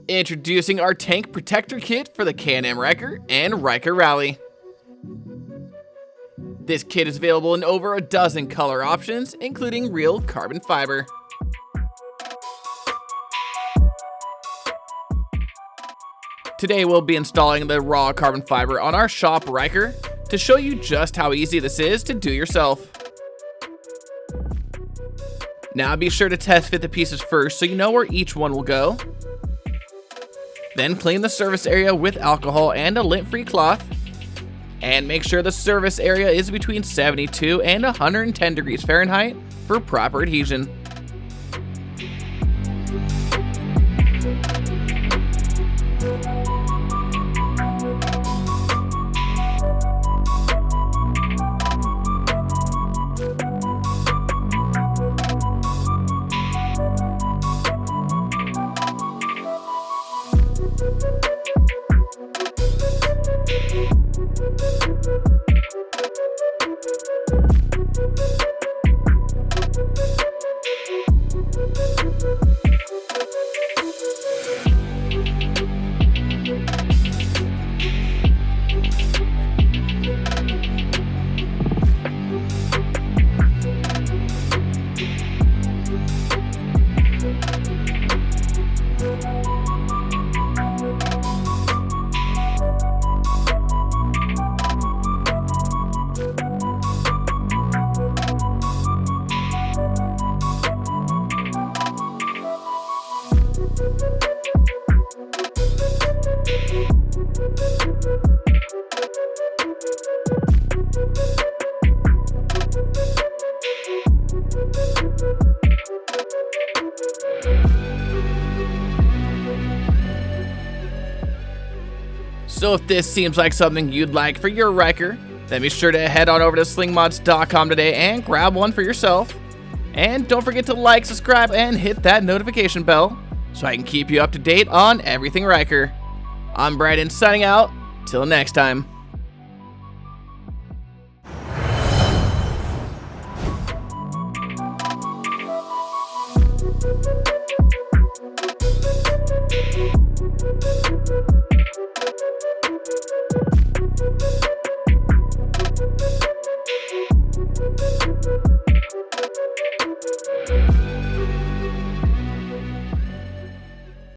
Introducing our tank protector kit for the Can-Am Ryker and Ryker Rally. This kit is available in over a dozen color options, including real carbon fiber. Today we'll be installing the raw carbon fiber on our shop Ryker to show you just how easy this is to do yourself. Now be sure to test fit the pieces first so you know where each one will go. Then clean the surface area with alcohol and a lint-free cloth. And make sure the surface area is between 72 and 110 degrees Fahrenheit for proper adhesion. So if this seems like something you'd like for your Ryker, then be sure to head on over to slingmods.com today and grab one for yourself. And don't forget to like, subscribe, and hit that notification bell so I can keep you up to date on everything Ryker. I'm Brandon signing out. Till next time.